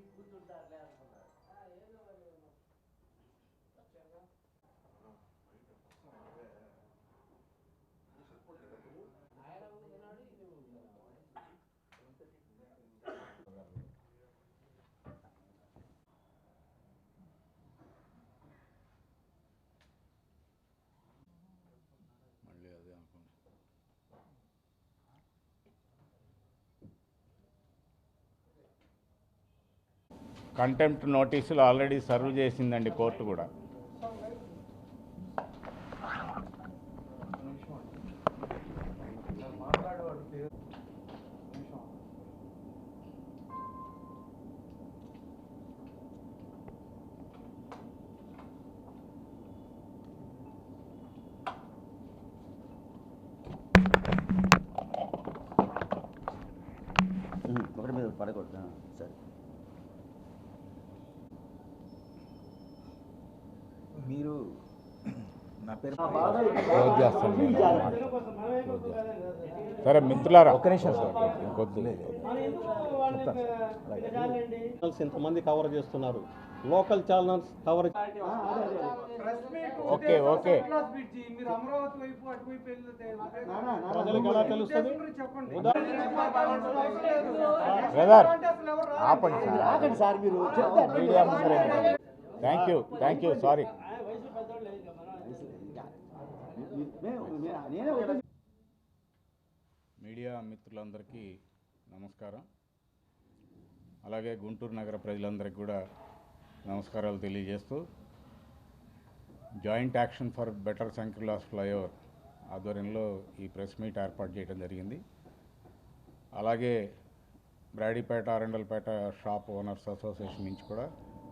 మీకు గుర్తుంటారులే అనుకున్నారు. మళ్ళీ అదే అనుకోండి. కంటెంప్ట్ నోటీసులు ఆల్రెడీ సర్వ్ చేసిందండి కోర్టు కూడా. ఒకటి మీద పడకూడదు. సరే, మీరు నా పేరు క్లోజ్ చేస్తాను నేను. సరే మిత్రులారా, ఒక్క నిమిషం సార్, ఇంకొద్దు. ఇంతమంది కవర్ చేస్తున్నారు, local channels cover. Okay okay, ప్రజలకు ఎలా తెలుస్తుంది? బ్రదర్ ఆపండి సార్, ఆగండి సార్, మీరు మీడియా ముందరే. Thank you sorry. మీడియా మిత్రులందరికీ నమస్కారం. అలాగే గుంటూరు నగర ప్రజలందరికీ కూడా నమస్కారాలు తెలియజేస్తూ, జాయింట్ యాక్షన్ ఫర్ బెటర్ శంకర్లాస్ ఫ్లైఓవర్ ఆధ్వర్యంలో ఈ ప్రెస్ మీట్ ఏర్పాటు చేయడం జరిగింది. అలాగే Brodipet, Arundelpet shop owners association నుంచి కూడా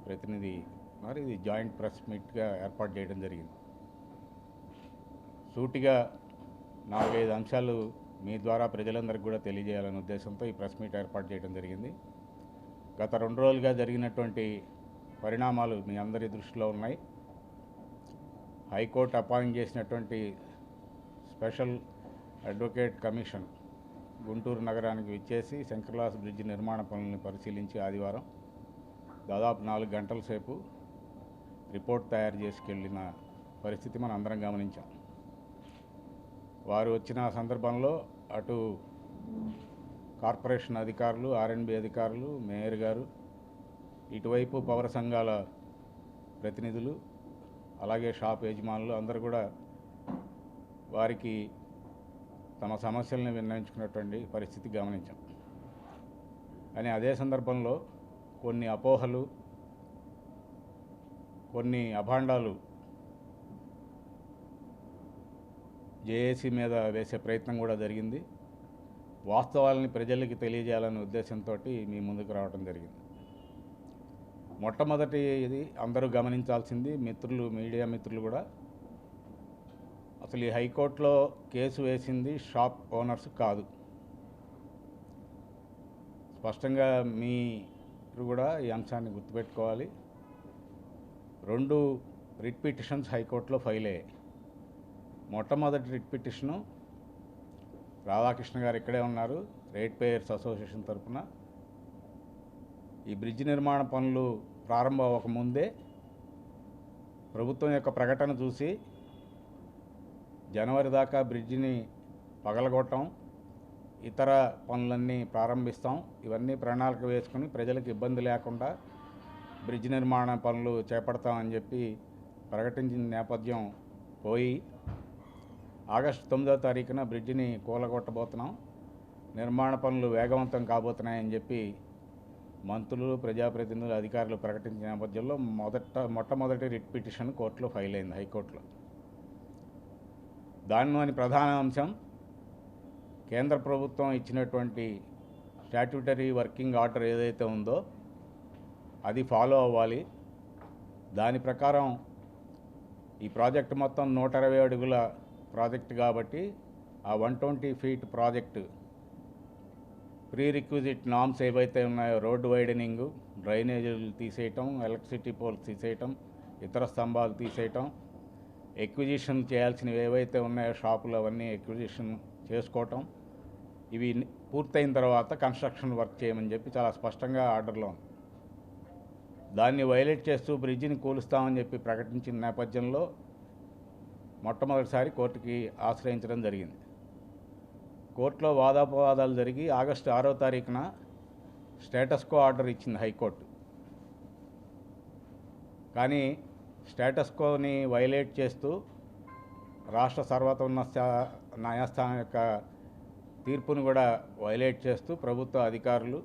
ప్రతినిధి మరి ఇది జాయింట్ ప్రెస్ మీట్గా ఏర్పాటు చేయడం జరిగింది. సూటిగా 4-5 అంశాలు మీ ద్వారా ప్రజలందరికీ కూడా తెలియజేయాలనే ఉద్దేశంతో ఈ ప్రెస్ మీట్ ఏర్పాటు చేయడం జరిగింది. గత 2 రోజులుగా జరిగినటువంటి పరిణామాలు మీ అందరి దృష్టిలో ఉన్నాయి. హైకోర్టు అపాయింట్ చేసినటువంటి స్పెషల్ అడ్వకేట్ కమిషన్ గుంటూరు నగరానికి విచ్చేసి శంకర్లాస్ బ్రిడ్జ్ నిర్మాణ పనులను పరిశీలించి ఆదివారం దాదాపు 4 గంటల సేపు రిపోర్ట్ తయారు చేసుకెళ్ళిన పరిస్థితి మనం అందరం గమనించాం. వారు వచ్చిన సందర్భంలో అటు కార్పొరేషన్ అధికారులు, ఆర్ఎండ్బి అధికారులు, మేయర్ గారు, ఇటువైపు పౌర సంఘాల ప్రతినిధులు, అలాగే షాప్ యజమానులు అందరూ కూడా వారికి తమ సమస్యలను విన్నవించుకున్నటువంటి పరిస్థితి గమనించాం. కానీ అదే సందర్భంలో కొన్ని అపోహలు, కొన్ని అభాండాలు జేఏసీ మీద వేసే ప్రయత్నం కూడా జరిగింది. వాస్తవాలని ప్రజలకి తెలియజేయాలనే ఉద్దేశంతో మీ ముందుకు రావడం జరిగింది. మొట్టమొదటి ఇది అందరూ గమనించాల్సింది, మిత్రులు, మీడియా మిత్రులు కూడా, అసలు ఈ హైకోర్టులో కేసు వేసింది షాప్ ఓనర్స్ కాదు. స్పష్టంగా మీరు కూడా ఈ అంశాన్ని గుర్తుపెట్టుకోవాలి. 2 రిట్ పిటిషన్స్ హైకోర్టులో ఫైల్ అయ్యాయి. మొట్టమొదటి రిట్ పిటిషను రాధాకృష్ణ గారు ఇక్కడే ఉన్నారు, రేట్ పేయర్స్ అసోసియేషన్ తరఫున ఈ బ్రిడ్జ్ నిర్మాణ పనులు ప్రారంభం అవ్వకముందే ప్రభుత్వం యొక్క ప్రకటన చూసి జనవరి దాకా బ్రిడ్జిని పగలగొట్టం, ఇతర పనులన్నీ ప్రారంభిస్తాం, ఇవన్నీ ప్రణాళిక వేసుకుని ప్రజలకు ఇబ్బంది లేకుండా బ్రిడ్జ్ నిర్మాణ పనులు చేపడతామని చెప్పి ప్రకటించిన నేపథ్యం పోయి ఆగస్టు 9వ తారీఖున బ్రిడ్జిని కూలగొట్టబోతున్నాం, నిర్మాణ పనులు వేగవంతం కాబోతున్నాయని చెప్పి మంత్రులు, ప్రజాప్రతినిధులు, అధికారులు ప్రకటించిన నేపథ్యంలో మొట్టమొదటి రిట్ పిటిషన్ కోర్టులో ఫైల్ అయింది, హైకోర్టులో. దానిలోని ప్రధాన అంశం కేంద్ర ప్రభుత్వం ఇచ్చినటువంటి స్టాట్యూటరీ వర్కింగ్ ఆర్డర్ ఏదైతే ఉందో అది ఫాలో అవ్వాలి. దాని ప్రకారం ఈ ప్రాజెక్టు మొత్తం 120 అడుగుల ప్రాజెక్టు కాబట్టి ఆ 120 feet project pre requisite norms ఏవైతే ఉన్నాయో, రోడ్డు వైడనింగు, డ్రైనేజీలు తీసేయటం, ఎలక్ట్రిసిటీ పోల్స్ తీసేయటం, ఇతర స్తంభాలు తీసేయటం, ఎక్విజిషన్ చేయాల్సినవి ఏవైతే ఉన్నాయో షాపులు అవన్నీ ఎక్విజిషన్ చేసుకోవటం, ఇవి పూర్తయిన తర్వాత కన్స్ట్రక్షన్ వర్క్ చేయమని చెప్పి చాలా స్పష్టంగా ఆర్డర్లో ఉంది. దాన్ని వైలేట్ చేస్తూ బ్రిడ్జిని కూలుస్తామని చెప్పి ప్రకటించిన నేపథ్యంలో మొట్టమొదటిసారి కోర్టుకి ఆశ్రయించడం జరిగింది. కోర్టులో వాదాపవాదాలు జరిగి ఆగస్టు 6వ తారీఖున స్టేటస్ కో ఆర్డర్ ఇచ్చింది హైకోర్టు. కానీ స్టేటస్ కోని వైలేట్ చేస్తూ రాష్ట్ర సర్వోన్నత న్యాయస్థానం యొక్క తీర్పును కూడా వైలేట్ చేస్తూ ప్రభుత్వ అధికారులు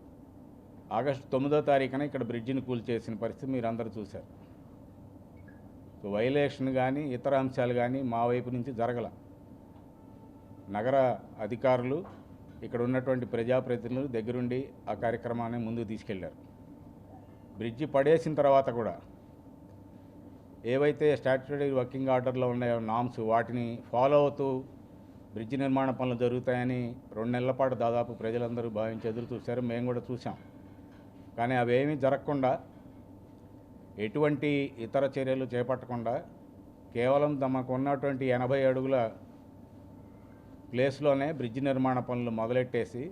ఆగస్టు 9వ తారీఖున ఇక్కడ బ్రిడ్జిని కూల్చేసిన పరిస్థితి మీరు అందరూ చూశారు. సో వైలేషన్ కానీ ఇతర అంశాలు కానీ మా వైపు నుంచి జరగల. నగర అధికారులు ఇక్కడ ఉన్నటువంటి ప్రజాప్రతినిధులు దగ్గరుండి ఆ కార్యక్రమాన్ని ముందుకు తీసుకెళ్లారు. బ్రిడ్జి పడేసిన తర్వాత కూడా ఏవైతే స్టాట్యూటరీ వర్కింగ్ ఆర్డర్లో ఉన్నాయో నామ్స్ వాటిని ఫాలో అవుతూ బ్రిడ్జి నిర్మాణ పనులు జరుగుతాయని 2 నెలల పాటు దాదాపు ప్రజలందరూ భావించి ఎదురు చూశారు. మేము కూడా చూసాం. కానీ అవేమీ జరగకుండా ఎటువంటి ఇతర చర్యలు చేపట్టకుండా కేవలం తమకు ఉన్నటువంటి 80 అడుగుల ప్లేస్లోనే బ్రిడ్జి నిర్మాణ పనులు మొదలెట్టేసి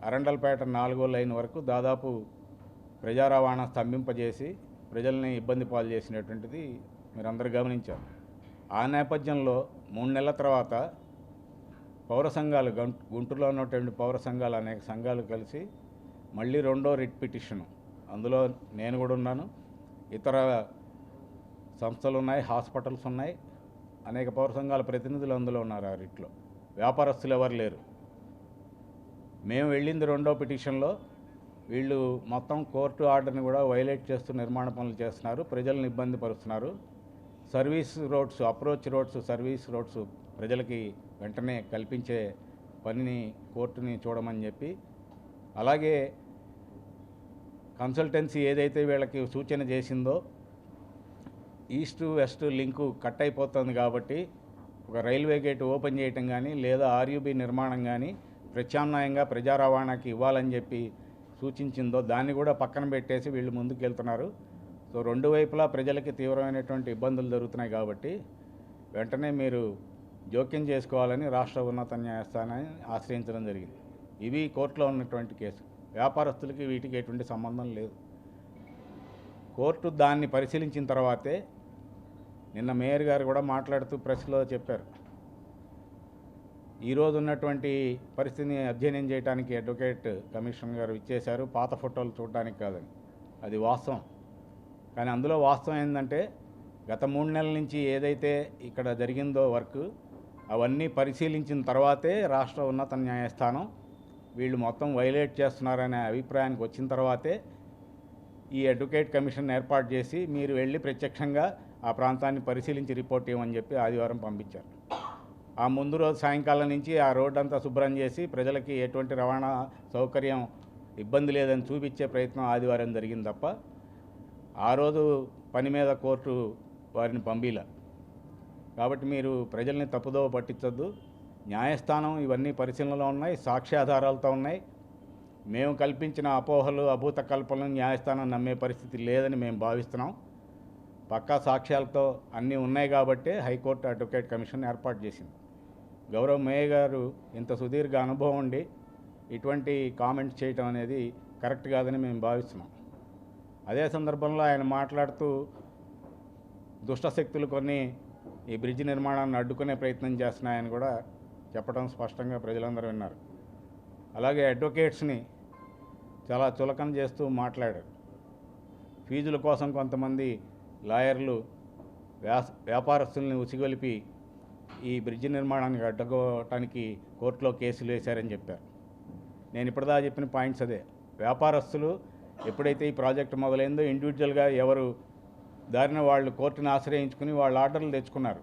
అరండల్పేట 4వ లైన్ వరకు దాదాపు ప్రజా రవాణా స్తంభింపజేసి ప్రజల్ని ఇబ్బంది పాలు చేసినటువంటిది మీరందరూ గమనించారు. ఆ నేపథ్యంలో 3 నెలల తర్వాత పౌర సంఘాలు గుంటూరులో ఉన్నటువంటి పౌర సంఘాలు అనేక సంఘాలు కలిసి మళ్ళీ 2వ రిట్ పిటిషన్, అందులో నేను కూడా ఉన్నాను, ఇతర సంస్థలు ఉన్నాయి, హాస్పిటల్స్ ఉన్నాయి, అనేక పౌర సంఘాల ప్రతినిధులు అందులో ఉన్నారు. ఆ రిట్లో వ్యాపారస్తులు ఎవరు లేరు. మేము వెళ్ళింది 2వ పిటిషన్లో వీళ్ళు మొత్తం కోర్టు ఆర్డర్ని కూడా వైలేట్ చేస్తూ నిర్మాణ పనులు చేస్తున్నారు, ప్రజలను ఇబ్బంది పరుస్తున్నారు, service roads, approach roads, service roads ప్రజలకి వెంటనే కల్పించే పనిని కోర్టుని చూడమని చెప్పి, అలాగే కన్సల్టెన్సీ ఏదైతే వీళ్ళకి సూచన చేసిందో ఈస్ట్ వెస్ట్ లింకు కట్ అయిపోతుంది కాబట్టి ఒక రైల్వే గేట్ ఓపెన్ చేయటం కానీ లేదా ఆర్యూబీ నిర్మాణం కానీ ప్రత్యామ్నాయంగా ప్రజా రవాణాకి ఇవ్వాలని చెప్పి సూచించిందో దాన్ని కూడా పక్కన పెట్టేసి వీళ్ళు ముందుకు వెళ్తున్నారు. సో 2 వైపులా ప్రజలకి తీవ్రమైనటువంటి ఇబ్బందులు జరుగుతున్నాయి కాబట్టి వెంటనే మీరు జోక్యం చేసుకోవాలని రాష్ట్ర ఉన్నత న్యాయస్థానాన్ని ఆశ్రయించడం జరిగింది. ఇవి కోర్టులో ఉన్నటువంటి కేసు. వ్యాపారస్తులకి వీటికి ఎటువంటి సంబంధం లేదు. కోర్టు దాన్ని పరిశీలించిన తర్వాతే నిన్న మేయర్ గారు కూడా మాట్లాడుతూ ప్రెస్లో చెప్పారు, ఈరోజు ఉన్నటువంటి పరిస్థితిని అధ్యయనం చేయడానికి అడ్వకేట్ కమిషన్ గారు ఇచ్చేశారు, పాత ఫోటోలు చూడడానికి కాదని. అది వాస్తవం. కానీ అందులో వాస్తవం ఏంటంటే గత 3 నెలల నుంచి ఏదైతే ఇక్కడ జరిగిందో వర్క్ అవన్నీ పరిశీలించిన తర్వాతే రాష్ట్ర ఉన్నత న్యాయస్థానం వీళ్ళు మొత్తం వైలేట్ చేస్తున్నారనే అభిప్రాయానికి వచ్చిన తర్వాతే ఈ అడ్వకేట్ కమిషన్ ఏర్పాటు చేసి మీరు వెళ్ళి ప్రత్యక్షంగా ఆ ప్రాంతాన్ని పరిశీలించి రిపోర్ట్ ఇవ్వమని చెప్పి ఆదివారం పంపించారు. ఆ ముందు రోజు సాయంకాలం నుంచి ఆ రోడ్డు అంతా శుభ్రం చేసి ప్రజలకి ఎటువంటి రవాణా సౌకర్యం ఇబ్బంది లేదని చూపించే ప్రయత్నం ఆదివారం జరిగింది తప్ప ఆ రోజు పని మీద కోర్టు వారిని పంపిలా. కాబట్టి మీరు ప్రజల్ని తప్పుదోవ పట్టించొద్దు. న్యాయస్థానం ఇవన్నీ పరిశీలనలో ఉన్నాయి, సాక్ష్యాధారాలతో ఉన్నాయి. మేము కల్పించిన అపోహలు, అభూత కల్పనలు న్యాయస్థానం నమ్మే పరిస్థితి లేదని మేము భావిస్తున్నాం. పక్కా సాక్ష్యాలతో అన్నీ ఉన్నాయి కాబట్టే హైకోర్టు అడ్వకేట్ కమిషన్ ఏర్పాటు చేసింది. గౌరవ మేయర్ గారు ఇంత సుదీర్ఘ అనుభవం ఉండి ఇటువంటి కామెంట్స్ చేయటం అనేది కరెక్ట్ కాదని మేము భావిస్తున్నాం. అదే సందర్భంలో ఆయన మాట్లాడుతూ దుష్టశక్తులు కొన్ని ఈ బ్రిడ్జ్ నిర్మాణాన్ని అడ్డుకునే ప్రయత్నం చేస్తున్నాయని కూడా చెప్పడం స్పష్టంగా ప్రజలందరూ విన్నారు. అలాగే అడ్వకేట్స్ని చాలా చులకన చేస్తూ మాట్లాడారు. ఫీజుల కోసం కొంతమంది లాయర్లు వ్యాపారస్తుల్ని ఉసిగొలిపి ఈ బ్రిడ్జి నిర్మాణానికి అడ్డుకోవటానికి కోర్టులో కేసులు వేశారని చెప్పారు. నేను ఇప్పటిదా చెప్పిన పాయింట్స్ అదే. వ్యాపారస్తులు ఎప్పుడైతే ఈ ప్రాజెక్టు మొదలైందో ఇండివిజువల్గా ఎవరు దారిన వాళ్ళు కోర్టుని ఆశ్రయించుకుని వాళ్ళు ఆర్డర్లు తెచ్చుకున్నారు.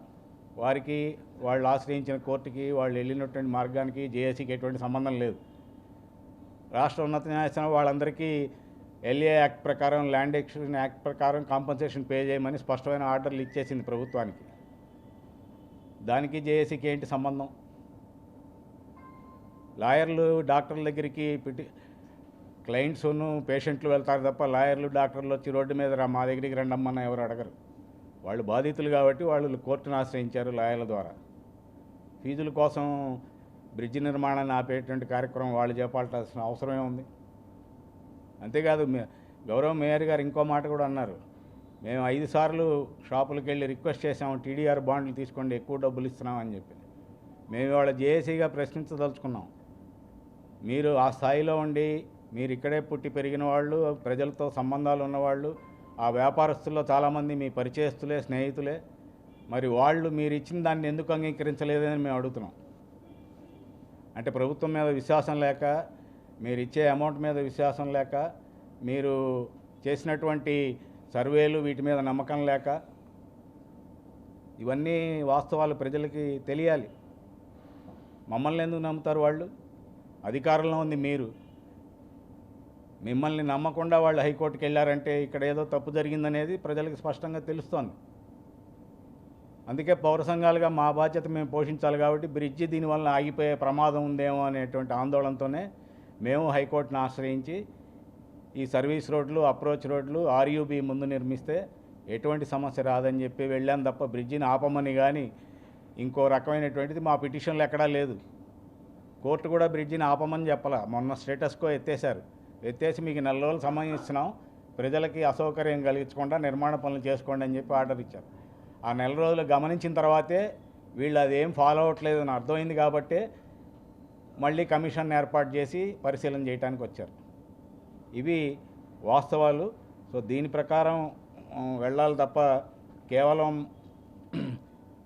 వారికి వాళ్ళు ఆశ్రయించిన కోర్టుకి వాళ్ళు వెళ్ళినటువంటి మార్గానికి జేఏసీకి ఎటువంటి సంబంధం లేదు. రాష్ట్ర ఉన్నత న్యాయస్థానం వాళ్ళందరికీ ఎల్ఏ యాక్ట్ ప్రకారం, ల్యాండ్ ఎక్విజిషన్ యాక్ట్ ప్రకారం కాంపన్సేషన్ పే చేయమని స్పష్టమైన ఆర్డర్లు ఇచ్చేసింది ప్రభుత్వానికి. దానికి జేఏసీకి ఏంటి సంబంధం? లాయర్లు డాక్టర్ల దగ్గరికి క్లయింట్స్ను పేషెంట్లు వెళ్తారు తప్ప లాయర్లు డాక్టర్లు వచ్చి రోడ్డు మీద మా దగ్గరికి రండమ్మన్న ఎవరు అడగరు. వాళ్ళు బాధితులు కాబట్టి వాళ్ళు కోర్టును ఆశ్రయించారు లాయర్ల ద్వారా. ఫీజుల కోసం బ్రిడ్జి నిర్మాణాన్ని ఆపేటువంటి కార్యక్రమం వాళ్ళు చేపట్టాల్సిన అవసరమే ఉంది. అంతేకాదు గౌరవ మేయర్ గారు ఇంకో మాట కూడా అన్నారు. మేము 5 సార్లు షాపులకు వెళ్ళి రిక్వెస్ట్ చేసాము, టీడీఆర్ బాండ్లు తీసుకోండి, ఎక్కువ డబ్బులు ఇస్తున్నామని చెప్పి. మేము ఇవాళ జేఏసీగా ప్రశ్నించదలుచుకున్నాం. మీరు ఆ స్థాయిలో ఉండి, మీరు ఇక్కడే పుట్టి పెరిగిన వాళ్ళు, ప్రజలతో సంబంధాలు ఉన్నవాళ్ళు, ఆ వ్యాపారస్తుల్లో చాలామంది మీ పరిచయస్తులే, స్నేహితులే. మరి వాళ్ళు మీరు ఇచ్చిన దాన్ని ఎందుకు అంగీకరించలేదని మేము అడుగుతున్నాం. అంటే ప్రభుత్వం మీద విశ్వాసం లేక, మీరు ఇచ్చే అమౌంట్ మీద విశ్వాసం లేక, మీరు చేసినటువంటి సర్వేలు వీటి మీద నమ్మకం లేక, ఇవన్నీ వాస్తవాలు ప్రజలకి తెలియాలి. మమ్మల్ని ఎందుకు నమ్ముతారు వాళ్ళు? అధికారంలో ఉంది మీరు. మిమ్మల్ని నమ్మకుండా వాళ్ళు హైకోర్టుకి వెళ్ళారంటే ఇక్కడ ఏదో తప్పు జరిగిందనేది ప్రజలకు స్పష్టంగా తెలుస్తోంది. అందుకే పౌర సంఘాలుగా మా బాధ్యత మేము పోషించాలి. కాబట్టి బ్రిడ్జి దీనివల్ల ఆగిపోయే ప్రమాదం ఉందేమో అనేటువంటి ఆందోళనతోనే మేము హైకోర్టును ఆశ్రయించి ఈ సర్వీస్ రోడ్లు, అప్రోచ్ రోడ్లు ఆర్యూబీ ముందు నిర్మిస్తే ఎటువంటి సమస్య రాదని చెప్పి వెళ్ళాం తప్ప బ్రిడ్జిని ఆపమని కానీ ఇంకో రకమైనటువంటిది మా పిటిషన్లు ఎక్కడా లేదు. కోర్టు కూడా బ్రిడ్జిని ఆపమని చెప్పాల. మొన్న స్టేటస్కో ఎత్తేసారు. ఎత్తేసి మీకు 4 రోజులు సమయం ఇస్తున్నాం, ప్రజలకి అసౌకర్యం కలిగించకుండా నిర్మాణ పనులు చేసుకోండి అని చెప్పి ఆర్డర్ ఇచ్చారు. ఆ 4 రోజులు గమనించిన తర్వాతే వీళ్ళు అదేం ఫాలో అవ్వట్లేదని అర్థమైంది కాబట్టి మళ్ళీ కమిషన్ ఏర్పాటు చేసి పరిశీలన చేయడానికి వచ్చారు. ఇవి వాస్తవాలు. సో దీని ప్రకారం వెళ్ళాలి తప్ప కేవలం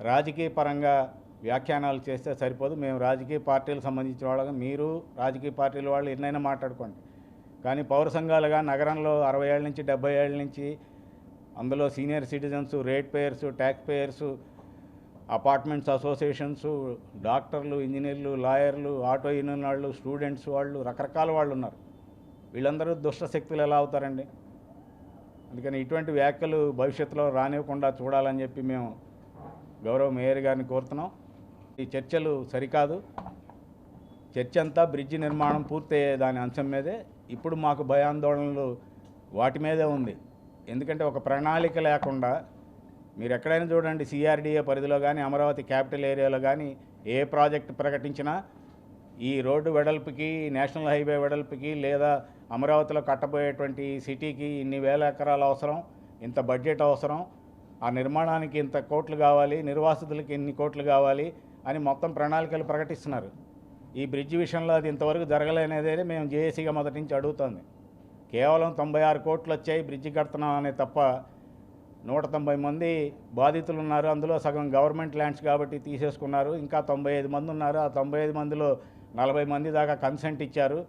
రాజకీయ పరంగా వ్యాఖ్యానాలు చేస్తే సరిపోదు. మేము రాజకీయ పార్టీలకు సంబంధించిన వాళ్ళగా, మీరు రాజకీయ పార్టీల వాళ్ళు ఎన్నైనా మాట్లాడుకోండి. కానీ పౌర సంఘాలుగా నగరంలో 60 ఏళ్ళ నుంచి 70 ఏళ్ళ నుంచి అందులో senior citizens, rate payers, tax payers, apartments associations, డాక్టర్లు, ఇంజనీర్లు, లాయర్లు, ఆటో యూనియన్ వాళ్ళు, స్టూడెంట్స్ వాళ్ళు, రకరకాల వాళ్ళు ఉన్నారు. వీళ్ళందరూ దుష్ట శక్తులు ఎలా అవుతారండి? అందుకని ఇటువంటి వ్యాఖ్యలు భవిష్యత్తులో రానివ్వకుండా చూడాలని చెప్పి మేము గౌరవ మేయర్ గారిని కోరుతున్నాం. ఈ చర్చలు సరికాదు. చర్చ అంతా బ్రిడ్జి నిర్మాణం పూర్తయ్యే దాని అంశం మీదే. ఇప్పుడు మాకు భయాందోళనలు వాటి మీదే ఉంది. ఎందుకంటే ఒక ప్రణాళిక లేకుండా మీరు ఎక్కడైనా చూడండి, సిఆర్డీఏ పరిధిలో కానీ, అమరావతి క్యాపిటల్ ఏరియాలో కానీ ఏ ప్రాజెక్ట్ ప్రకటించినా ఈ రోడ్డు వెడల్పుకి, నేషనల్ హైవే వెడల్పుకి, లేదా అమరావతిలో కట్టబోయేటువంటి సిటీకి ఇన్ని వేల ఎకరాలు అవసరం, ఇంత బడ్జెట్ అవసరం, ఆ నిర్మాణానికి ఇంత కోట్లు కావాలి, నిర్వాసితులకి ఇన్ని కోట్లు కావాలి అని మొత్తం ప్రణాళికలు ప్రకటిస్తున్నారు. ఈ బ్రిడ్జి విషయంలో అది ఇంతవరకు జరగలేనిదే మేము జేఏసీగా మొదటి నుంచి అడుగుతోంది. కేవలం 96 కోట్లు వచ్చాయి బ్రిడ్జి కడుతున్నాం అనే తప్ప 190 మంది బాధితులు ఉన్నారు. అందులో సగం గవర్నమెంట్ ల్యాండ్స్ కాబట్టి తీసేసుకున్నారు. ఇంకా 95 మంది ఉన్నారు. ఆ 95 మందిలో 40 మంది దాకా కన్సెంట్ ఇచ్చారు.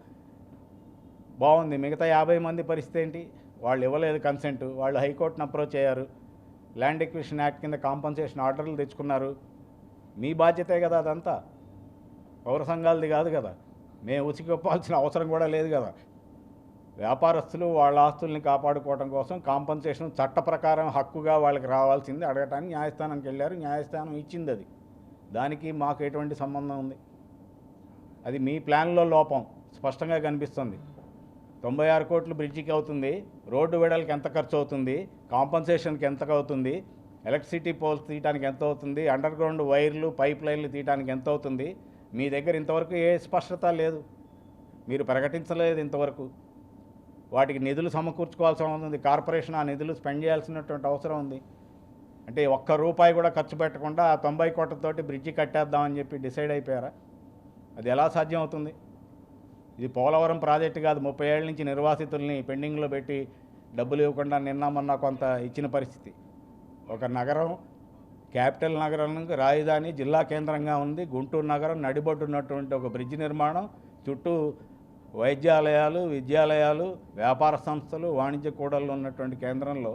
బాగుంది. మిగతా 50 మంది పరిస్థితి ఏంటి? వాళ్ళు ఇవ్వలేదు కన్సెంట్. వాళ్ళు హైకోర్టును అప్రోచ్ అయ్యారు. ల్యాండ్ ఎక్విజిషన్ యాక్ట్ కింద కాంపన్సేషన్ ఆర్డర్లు తెచ్చుకున్నారు. మీ బాధ్యతే కదా అదంతా, పౌర సంఘాలది కాదు కదా. మేము ఉసిగొప్పాల్సిన అవసరం కూడా లేదు కదా. వ్యాపారస్తులు వాళ్ళ ఆస్తుల్ని కాపాడుకోవడం కోసం కాంపన్సేషన్ చట్ట ప్రకారం హక్కుగా వాళ్ళకి రావాల్సింది అడగటానికి న్యాయస్థానానికి వెళ్ళారు. న్యాయస్థానం ఇచ్చింది. అది దానికి మాకు ఎటువంటి సంబంధం ఉంది? అది మీ ప్లాన్లో లోపం స్పష్టంగా కనిపిస్తుంది. 96 కోట్లు బ్రిడ్జికి అవుతుంది. రోడ్డు వెడల్కి ఎంత ఖర్చు అవుతుంది, కాంపన్సేషన్కి ఎంత అవుతుంది, ఎలక్ట్రిసిటీ పోల్స్ తీయడానికి ఎంత అవుతుంది, అండర్ గ్రౌండ్ వైర్లు, పైప్ లైన్లు తీయడానికి ఎంత అవుతుంది, మీ దగ్గర ఇంతవరకు ఏ స్పష్టత లేదు. మీరు ప్రకటించలేదు ఇంతవరకు. వాటికి నిధులు సమకూర్చుకోవాల్సిన అవసరం ఉంది. కార్పొరేషన్ ఆ నిధులు స్పెండ్ చేయాల్సినటువంటి అవసరం ఉంది. అంటే ఒక్క రూపాయి కూడా ఖర్చు పెట్టకుండా ఆ 90 కోట్లతోటి బ్రిడ్జి కట్టేద్దామని చెప్పి డిసైడ్ అయిపోయారా? అది ఎలా సాధ్యం అవుతుంది? ఇది పోలవరం ప్రాజెక్టు కాదు. 30 ఏళ్ళ నుంచి నిర్వాసితుల్ని పెండింగ్లో పెట్టి డబ్బులు ఇవ్వకుండా నిన్న మొన్న కొంత ఇచ్చిన పరిస్థితి. ఒక నగరం, క్యాపిటల్ నగరానికి రాజధాని, జిల్లా కేంద్రంగా ఉంది. గుంటూరు నగరం నడిబొడ్డున్నటువంటి ఒక బ్రిడ్జి నిర్మాణం, చుట్టూ వైద్యాలయాలు, విద్యాలయాలు, వ్యాపార సంస్థలు, వాణిజ్య కూడళ్ళు ఉన్నటువంటి కేంద్రంలో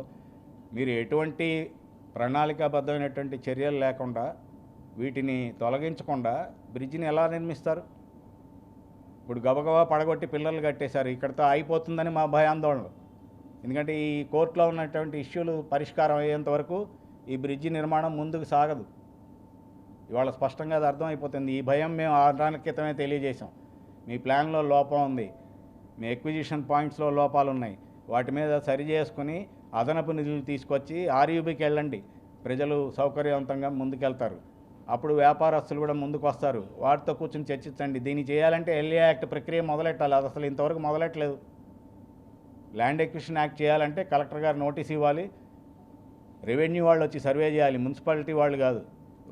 మీరు ఎటువంటి ప్రణాళికాబద్ధమైనటువంటి చర్యలు లేకుండా, వీటిని తొలగించకుండా బ్రిడ్జిని ఎలా నిర్మిస్తారు? ఇప్పుడు గబగబా పడగొట్టి పిల్లలు కట్టేశారు. ఇక్కడితో అయిపోతుందని మా భయాందోళనలు. ఎందుకంటే ఈ కోర్టులో ఉన్నటువంటి ఇష్యూలు పరిష్కారం అయ్యేంత వరకు ఈ బ్రిడ్జి నిర్మాణం ముందుకు సాగదు. ఇవాళ స్పష్టంగా అది అర్థమైపోతుంది. ఈ భయం మేము 6 నెలల క్రితమే తెలియజేశాం. మీ ప్లాన్లో లోపం ఉంది, మీ ఎక్విజిషన్ పాయింట్స్లో లోపాలు ఉన్నాయి. వాటి మీద సరి చేసుకుని అదనపు నిధులు తీసుకొచ్చి ఆర్యూబీకి వెళ్ళండి. ప్రజలు సౌకర్యవంతంగా ముందుకెళ్తారు. అప్పుడు వ్యాపారస్తులు కూడా ముందుకు వస్తారు. వాటితో కూర్చొని చర్చించండి. దీన్ని చేయాలంటే ఎల్ఏ యాక్ట్ ప్రక్రియ మొదలెట్టాలి. అది అసలు ఇంతవరకు మొదలెట్టలేదు. ల్యాండ్ ఎక్విజిషన్ యాక్ట్ చేయాలంటే కలెక్టర్ గారు నోటీస్ ఇవ్వాలి, రెవెన్యూ వాళ్ళు వచ్చి సర్వే చేయాలి, మున్సిపాలిటీ వాళ్ళు కాదు.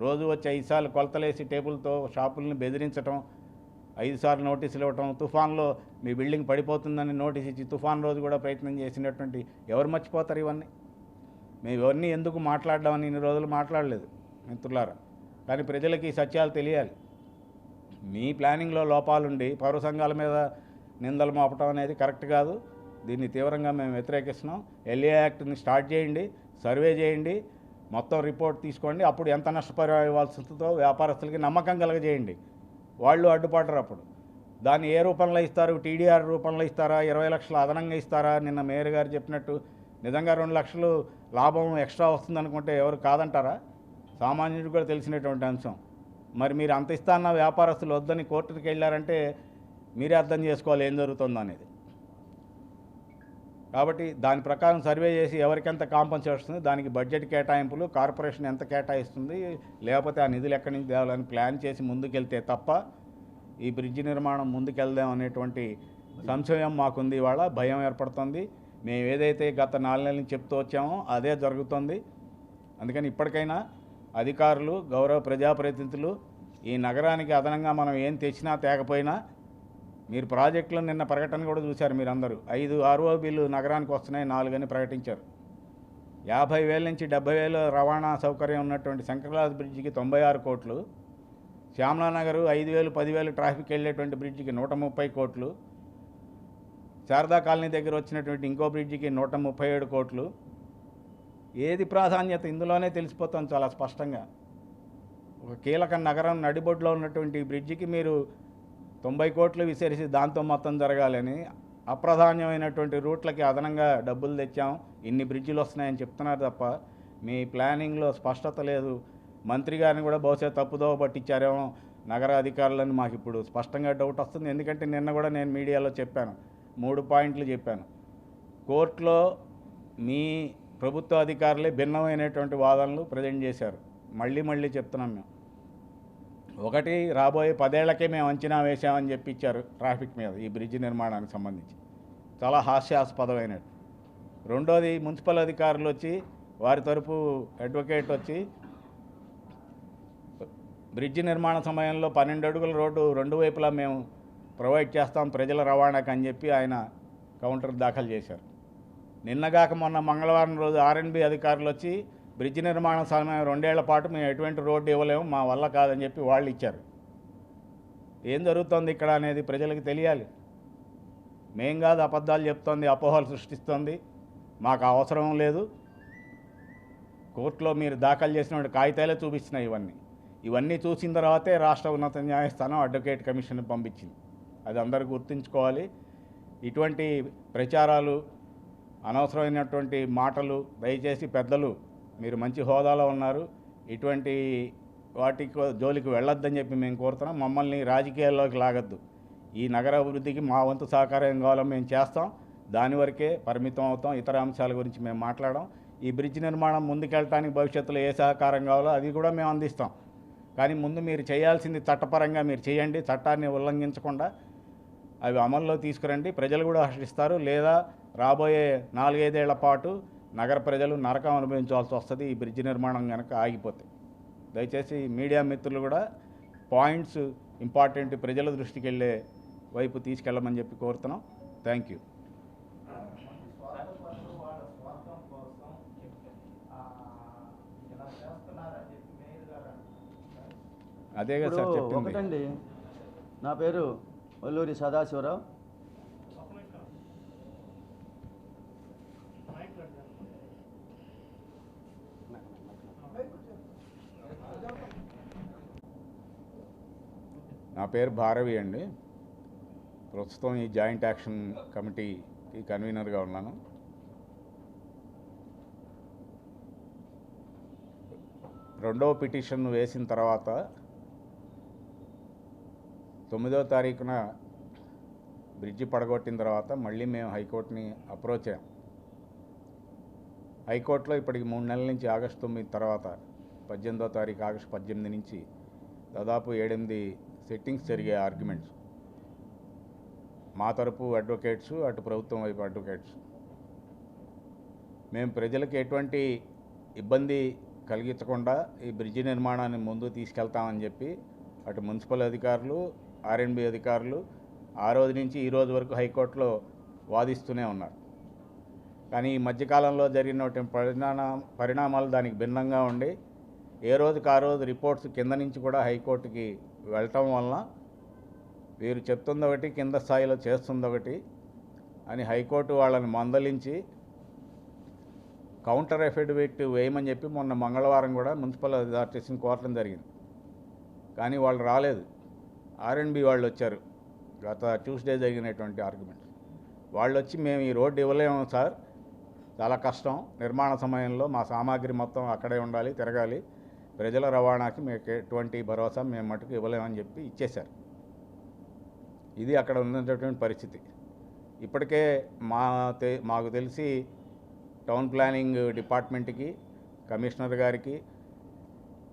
రోజు వచ్చి 5 సార్లు కొలతలేసి టేబుల్తో షాపుల్ని బెదిరించడం, 5 సార్లు నోటీసులు ఇవ్వటం, తుఫాన్లో మీ బిల్డింగ్ పడిపోతుందని నోటీస్ ఇచ్చి తుఫాన్ రోజు కూడా ప్రయత్నం చేసినటువంటి ఎవరు మర్చిపోతారు ఇవన్నీ? మేము ఇవన్నీ ఎందుకు మాట్లాడదామని ఇన్ని రోజులు మాట్లాడలేదు మిత్రులారా. కానీ ప్రజలకి ఈ సత్యాలు తెలియాలి. మీ ప్లానింగ్లో లోపాలుండి పౌర సంఘాల మీద నిందలు మోపటం అనేది కరెక్ట్ కాదు. దీన్ని తీవ్రంగా మేము వ్యతిరేకిస్తున్నాం. ఎల్ఏ యాక్ట్ని స్టార్ట్ చేయండి, సర్వే చేయండి, మొత్తం రిపోర్ట్ తీసుకోండి. అప్పుడు ఎంత నష్టపరిహారం ఇవ్వాల్సి ఉంటుందో వ్యాపారస్తులకి నమ్మకం కలగజేయండి. వాళ్ళు అడ్డుపడరు. అప్పుడు దాన్ని ఏ రూపంలో ఇస్తారు? టీడీఆర్ రూపంలో ఇస్తారా? 20 లక్షలు అదనంగా ఇస్తారా? నిన్న మేయర్ గారు చెప్పినట్టు నిజంగా 2 లక్షలు లాభం ఎక్స్ట్రా వస్తుందనుకుంటే ఎవరు కాదంటారా? సామాన్యుడికి కూడా తెలిసినటువంటి అంశం. మరి మీరు అంత ఇస్తాన్న వ్యాపారస్తులు వద్దని కోర్టుకి వెళ్ళారంటే మీరే అర్థం చేసుకోవాలి ఏం జరుగుతుందో అనేది. కాబట్టి దాని ప్రకారం సర్వే చేసి ఎవరికెంత కాంపన్సేషన్ వస్తుంది, దానికి బడ్జెట్ కేటాయింపులు, కార్పొరేషన్ ఎంత కేటాయిస్తుంది, లేకపోతే ఆ నిధులు ఎక్కడి నుంచి తేవాలని ప్లాన్ చేసి ముందుకెళ్తే తప్ప ఈ బ్రిడ్జి నిర్మాణం ముందుకెళ్దాం అనేటువంటి సంశయం మాకుంది. ఇవాళ భయం ఏర్పడుతుంది. మేము ఏదైతే గత 4 నెలల నుంచి చెప్తూ వచ్చామో అదే జరుగుతుంది. అందుకని ఇప్పటికైనా అధికారులు, గౌరవ ప్రజాప్రతినిధులు ఈ నగరానికి అదనంగా మనం ఏం తెచ్చినా తేకపోయినా, మీరు ప్రాజెక్టులో నిన్న ప్రకటన కూడా చూశారు మీరందరూ, 5 ROBలు నగరానికి వస్తున్నాయి, 4 అని ప్రకటించారు. 50,000 నుంచి 70,000 రవాణా సౌకర్యం ఉన్నటువంటి శంకర్లాజ్ బ్రిడ్జికి 96 కోట్లు, శ్యామలానగర్ 5,000, 10,000 ట్రాఫిక్ వెళ్ళేటువంటి బ్రిడ్జికి 130 కోట్లు, శారదా కాలనీ దగ్గర వచ్చినటువంటి ఇంకో బ్రిడ్జికి 137 కోట్లు. ఏది ప్రాధాన్యత ఇందులోనే తెలిసిపోతుంది చాలా స్పష్టంగా. ఒక కీలక నగరం నడిబొడ్లో ఉన్నటువంటి బ్రిడ్జికి మీరు 90 కోట్లు విసిరిసి దాంతో మొత్తం జరగాలని, అప్రాధాన్యమైనటువంటి రూట్లకి అదనంగా డబ్బులు తెచ్చాం, ఇన్ని బ్రిడ్జిలు వస్తున్నాయని చెప్తున్నారు తప్ప మీ ప్లానింగ్లో స్పష్టత లేదు. మంత్రి గారిని కూడా బహుశా తప్పుదోవ పట్టించారేమో నగర అధికారులను మాకు ఇప్పుడు స్పష్టంగా డౌట్ వస్తుంది. ఎందుకంటే నిన్న కూడా నేను మీడియాలో చెప్పాను, 3 పాయింట్లు చెప్పాను. కోర్టులో మీ ప్రభుత్వ అధికారులే భిన్నమైనటువంటి వాదనలు ప్రజెంట్ చేశారు. మళ్ళీ చెప్తున్నాం మేము. ఒకటి, రాబోయే 10 ఏళ్లకే మేము అంచనా వేసామని చెప్పి ఇచ్చారు ట్రాఫిక్ మీద ఈ బ్రిడ్జి నిర్మాణానికి సంబంధించి, చాలా హాస్యాస్పదమైనట్టు. రెండోది, మున్సిపల్ అధికారులు వచ్చి వారి తరపు అడ్వకేట్ వచ్చి బ్రిడ్జి నిర్మాణ సమయంలో 12 అడుగుల రోడ్డు 2 వైపులా మేము ప్రొవైడ్ చేస్తాం ప్రజల రవాణాకి అని చెప్పి ఆయన కౌంటర్ దాఖలు చేశారు. నిన్నగాక మొన్న మంగళవారం రోజు ఆర్ఎన్బి అధికారులు వచ్చి బ్రిడ్జి నిర్మాణ సమయం 2 ఏళ్ల పాటు మేము ఎటువంటి రోడ్డు ఇవ్వలేము, మా వల్ల కాదని చెప్పి వాళ్ళు ఇచ్చారు. ఏం జరుగుతోంది ఇక్కడ అనేది ప్రజలకు తెలియాలి. మేం కాదు అబద్ధాలు చెప్తోంది, అపోహలు సృష్టిస్తోంది, మాకు అవసరం లేదు. కోర్టులో మీరు దాఖలు చేసిన కాగితాలే చూపిస్తున్నాయి. ఇవన్నీ చూసిన తర్వాతే రాష్ట్ర ఉన్నత న్యాయస్థానం అడ్వకేట్ కమిషన్ పంపించింది. అది అందరూ గుర్తుంచుకోవాలి. ఇటువంటి ప్రచారాలు, అనవసరమైనటువంటి మాటలు దయచేసి పెద్దలు, మీరు మంచి హోదాలో ఉన్నారు, ఇటువంటి వాటికి జోలికి వెళ్ళొద్దని చెప్పి మేము కోరుతున్నాం. మమ్మల్ని రాజకీయాల్లోకి లాగద్దు. ఈ నగర అభివృద్ధికి మా వంతు సహకారం ఏం కావాలో మేము చేస్తాం, దాని వరకే పరిమితం అవుతాం. ఇతర అంశాల గురించి మేము మాట్లాడాం. ఈ బ్రిడ్జ్ నిర్మాణం ముందుకెళ్ళటానికి భవిష్యత్తులో ఏ సహకారం కావాలో అది కూడా మేము అందిస్తాం. కానీ ముందు మీరు చేయాల్సింది చట్టపరంగా మీరు చేయండి, చట్టాన్ని ఉల్లంఘించకుండా అవి అమల్లో తీసుకురండి. ప్రజలు కూడా హర్షిస్తారు. లేదా రాబోయే 4-5 ఏళ్ల పాటు నగర ప్రజలు నరకం అనుభవించాల్సి వస్తుంది ఈ బ్రిడ్జి నిర్మాణం కనుక ఆగిపోతే. దయచేసి మీడియా మిత్రులు కూడా పాయింట్స్ ఇంపార్టెంట్ ప్రజల దృష్టికి వెళ్ళే వైపు తీసుకెళ్ళమని చెప్పి కోరుతున్నాం. Thank you. అదేగా సార్ చెప్పింది. ఒకటండి, నా పేరు వల్లూరి సదాశివరావు. నా పేరు భారవి అండి. ప్రస్తుతం ఈ జాయింట్ యాక్షన్ కమిటీకి కన్వీనర్గా ఉన్నాను. రెండవ పిటిషన్ వేసిన తర్వాత 9వ తారీఖున బ్రిడ్జి పడగొట్టిన తర్వాత మళ్ళీ మేము హైకోర్టుని అప్రోచ్ అయ్యాం. హైకోర్టులో ఇప్పటికి 3 నెలల నుంచి ఆగస్టు 9 తర్వాత 18వ తారీఖు ఆగస్టు 18 నుంచి దాదాపు 7-8 సిట్టింగ్స్ జరిగే ఆర్గ్యుమెంట్స్. మా తరపు అడ్వకేట్స్, అటు ప్రభుత్వం వైపు అడ్వకేట్స్ మేము ప్రజలకు ఎటువంటి ఇబ్బంది కలిగించకుండా ఈ బ్రిడ్జి నిర్మాణాన్ని ముందు తీసుకెళ్తామని చెప్పి అటు మున్సిపల్ అధికారులు, ఆర్ఎండ్బి అధికారులు ఆ రోజు నుంచి ఈ రోజు వరకు హైకోర్టులో వాదిస్తూనే ఉన్నారు. కానీ ఈ మధ్యకాలంలో జరిగినటువంటి పరిణామాలు దానికి భిన్నంగా ఉండి ఏ రోజుకి ఆ రోజు రిపోర్ట్స్ కింద నుంచి కూడా హైకోర్టుకి వెళ్ళటం వలన వీరు చెప్తుంది ఒకటి, కింద స్థాయిలో చేస్తుంది ఒకటి అని హైకోర్టు వాళ్ళని మందలించి కౌంటర్ ఎఫిడవిట్ వేయమని చెప్పి మొన్న మంగళవారం కూడా మున్సిపల్ అథారిటీస్ని కోరటం జరిగింది. కానీ వాళ్ళు రాలేదు. ఆర్ఎండ్బి వాళ్ళు వచ్చారు. గత ట్యూస్డే జరిగినటువంటి ఆర్గ్యుమెంట్స్ వాళ్ళు వచ్చి మేము ఈ రోడ్డు ఇవ్వలేము సార్, చాలా కష్టం, నిర్మాణ సమయంలో మా సామాగ్రి మొత్తం అక్కడే ఉండాలి, తిరగాలి, ప్రజల రవాణాకి మీకు ఎటువంటి భరోసా మేము మటుకు ఇవ్వలేమని చెప్పి ఇచ్చేశారు. ఇది అక్కడ ఉన్నటువంటి పరిస్థితి. ఇప్పటికే మాకు తెలిసి టౌన్ ప్లానింగ్ డిపార్ట్మెంట్కి, కమిషనర్ గారికి,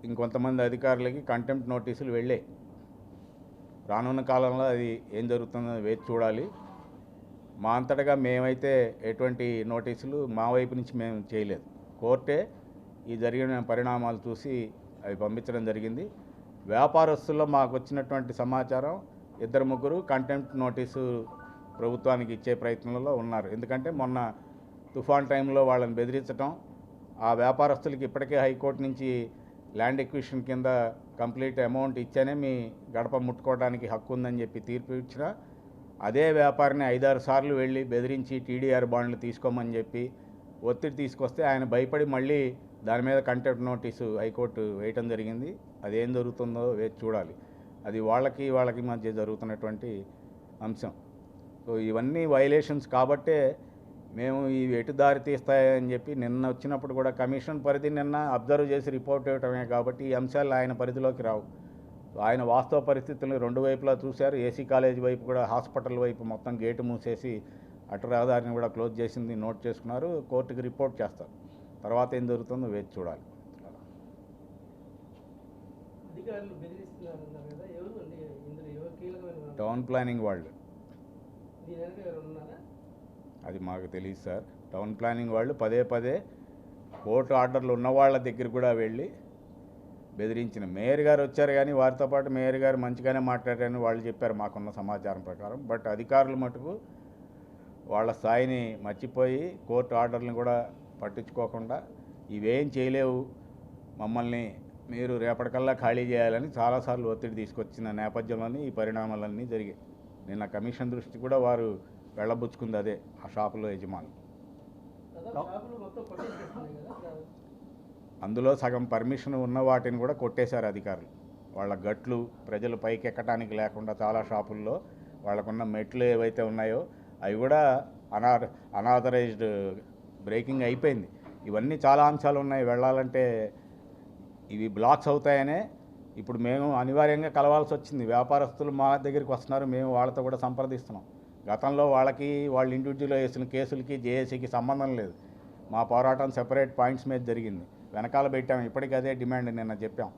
ఇంకొంతమంది అధికారులకి కంటెంప్ట్ నోటీసులు వెళ్ళాయి. రానున్న కాలంలో అది ఏం జరుగుతుందో వేచి చూడాలి. మా అంతటగా మేమైతే ఎటువంటి నోటీసులు మా వైపు నుంచి మేము చేయలేదు. కోర్టే ఈ జరిగిన పరిణామాలు చూసి అవి పంపించడం జరిగింది. వ్యాపారస్తుల్లో మాకు వచ్చినటువంటి సమాచారం 2-3 కంటెంప్ట్ నోటీసు ప్రభుత్వానికి ఇచ్చే ప్రయత్నంలో ఉన్నారు. ఎందుకంటే మొన్న తుఫాన్ టైంలో వాళ్ళని బెదిరించడం, ఆ వ్యాపారస్తులకి ఇప్పటికే హైకోర్టు నుంచి ల్యాండ్ ఎక్విజిషన్ కింద కంప్లీట్ అమౌంట్ ఇచ్చానే మీ గడప ముట్టుకోవడానికి హక్కు ఉందని చెప్పి తీర్పు ఇచ్చిన అదే వ్యాపారిని 5-6 సార్లు వెళ్ళి బెదిరించి టీడీఆర్ బాండ్లు తీసుకోమని చెప్పి ఒత్తిడి తీసుకొస్తే ఆయన భయపడి మళ్ళీ దాని మీద కంటెంప్ట్ నోటీసు హైకోర్టు వేయటం జరిగింది. అదేం జరుగుతుందో వేచి చూడాలి. అది వాళ్ళకి మధ్య జరుగుతున్నటువంటి అంశం. సో ఇవన్నీ వైలేషన్స్ కాబట్టే మేము ఇవి ఎటు దారి తీస్తాయని చెప్పి నిన్న వచ్చినప్పుడు కూడా కమిషన్ పరిధి నిన్న అబ్జర్వ్ చేసి రిపోర్ట్ ఇవ్వటమే కాబట్టి ఈ అంశాలు ఆయన పరిధిలోకి రావు. ఆయన వాస్తవ పరిస్థితులను 2 వైపులా చూశారు. ఏసీ కాలేజ్ వైపు కూడా, హాస్పిటల్ వైపు మొత్తం గేటు మూసేసి అటు రహదారిని కూడా క్లోజ్ చేసింది నోట్ చేసుకున్నారు. కోర్టుకి రిపోర్ట్ చేస్తారు. తర్వాత ఏం జరుగుతుందో వేచి చూడాలి. టౌన్ ప్లానింగ్ వాళ్ళు, అది మాకు తెలియదు సార్. టౌన్ ప్లానింగ్ వాళ్ళు పదే కోర్టు ఆర్డర్లు ఉన్న వాళ్ళ దగ్గర కూడా వెళ్ళి బెదిరించిన. మేయర్ గారు వచ్చారు కానీ వారితో పాటు మేయర్ గారు మంచిగానే మాట్లాడారని వాళ్ళు చెప్పారు మాకున్న సమాచారం ప్రకారం. బట్ అధికారులు మటుకు వాళ్ళ స్థాయిని మర్చిపోయి కోర్టు ఆర్డర్లను కూడా పట్టించుకోకుండా ఇవేం చేయలేవు, మమ్మల్ని మీరు రేపటికల్లా ఖాళీ చేయాలని చాలాసార్లు ఒత్తిడి తీసుకొచ్చిన నేపథ్యంలోనే ఈ పరిణామాలన్నీ జరిగాయి. నిన్న కమిషన్ దృష్టి కూడా వారు వెళ్ళబుచ్చుకుంది అదే, ఆ షాపులో యజమాని. అందులో సగం పర్మిషన్ ఉన్న వాటిని కూడా కొట్టేశారు అధికారులు. వాళ్ళ గట్లు ప్రజలు పైకి ఎక్కడానికి లేకుండా చాలా షాపుల్లో వాళ్ళకున్న మెట్లు ఏవైతే ఉన్నాయో అవి కూడా అనాథరైజ్డ్ బ్రేకింగ్ అయిపోయింది. ఇవన్నీ చాలా అంశాలు ఉన్నాయి. వెళ్ళాలంటే ఇవి బ్లాక్స్ అవుతాయనే ఇప్పుడు మేము అనివార్యంగా కలవాల్సి వచ్చింది. వ్యాపారస్తులు మా దగ్గరికి వస్తున్నారు, మేము వాళ్ళతో కూడా సంప్రదిస్తున్నాం. గతంలో వాళ్ళు ఇండివిజువల్గా వేసిన కేసులకి జేఏసీకి సంబంధం లేదు. మా పోరాటం సెపరేట్ పాయింట్స్ మీద జరిగింది. వెనకాల పెట్టాము. ఇప్పటికీ అదే డిమాండ్ నిన్న చెప్పాం.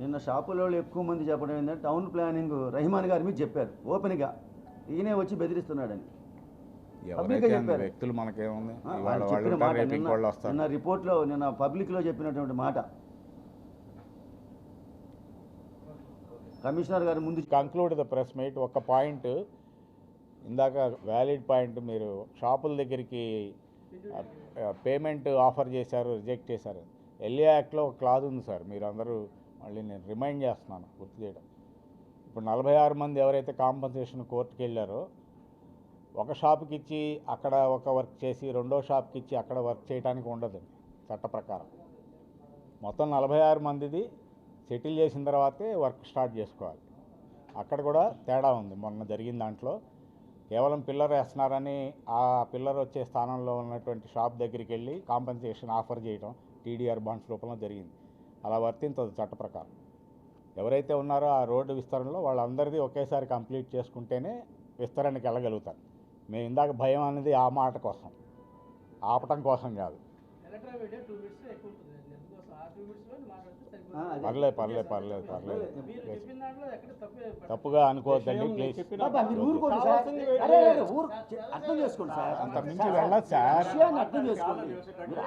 నిన్న షాపులో ఎక్కువ మంది చెప్పడం ఏంటంటే టౌన్ ప్లానింగ్ రహిమాన్ గారి మీద చెప్పారు ఓపెన్గా, ఈయనే వచ్చి బెదిరిస్తున్నాడని. వ్యక్తులు మనకేముంది, నిన్న రిపోర్ట్లో నిన్న పబ్లిక్లో చెప్పినటువంటి మాట కమిషనర్ గారి ముందు. Conclude the press meet. ఒక పాయింట్ ఇందాక వ్యాలిడ్ పాయింట్, మీరు షాపుల దగ్గరికి పేమెంట్ ఆఫర్ చేశారు, రిజెక్ట్ చేశారు. ఎల్ఏ యాక్ట్లో ఒక క్లాజ్ ఉంది సార్, మీరు అందరూ మళ్ళీ నేను రిమైండ్ చేస్తున్నాను గుర్తు చేయడం. ఇప్పుడు 46 మంది ఎవరైతే కాంపన్సేషన్ కోర్టుకి వెళ్ళారో ఒక షాప్కి ఇచ్చి అక్కడ ఒక వర్క్ చేసి రెండో షాప్కి ఇచ్చి అక్కడ వర్క్ చేయడానికి ఉండదండి చట్ట ప్రకారం. మొత్తం 46 మందిది సెటిల్ చేసిన తర్వాతే వర్క్ స్టార్ట్ చేసుకోవాలి. అక్కడ కూడా తేడా ఉంది. మొన్న జరిగిన దాంట్లో కేవలం పిల్లర్ వేస్తున్నారని ఆ పిల్లర్ వచ్చే స్థానంలో ఉన్నటువంటి షాప్ దగ్గరికి వెళ్ళి కాంపెన్సేషన్ ఆఫర్ చేయడం టీడీఆర్ బాండ్స్ రూపంలో జరిగింది. అలా వర్తించదు చట్ట ప్రకారం. ఎవరైతే ఉన్నారో ఆ రోడ్డు విస్తరణలో వాళ్ళందరిది ఒకేసారి కంప్లీట్ చేసుకుంటేనే విస్తరణకి వెళ్ళగలుగుతారు. మేము ఇందాక భయం అనేది ఆ మాట కోసం, ఆపటం కోసం కాదు. అదే. పర్లేదు తప్పుగా అనుకోవద్దండి విషయం ప్లీజ్ చెప్పిన బాబా, మీరు ఊరుకోండి సార్. కావాల్సింది వెయిట్ అరే, చేయండి. అర్థం చేసుకోండి సార్. అంత మించి వెళ్ళదు సార్. విషయాన్ని అర్థం చేసుకోండి. మీరు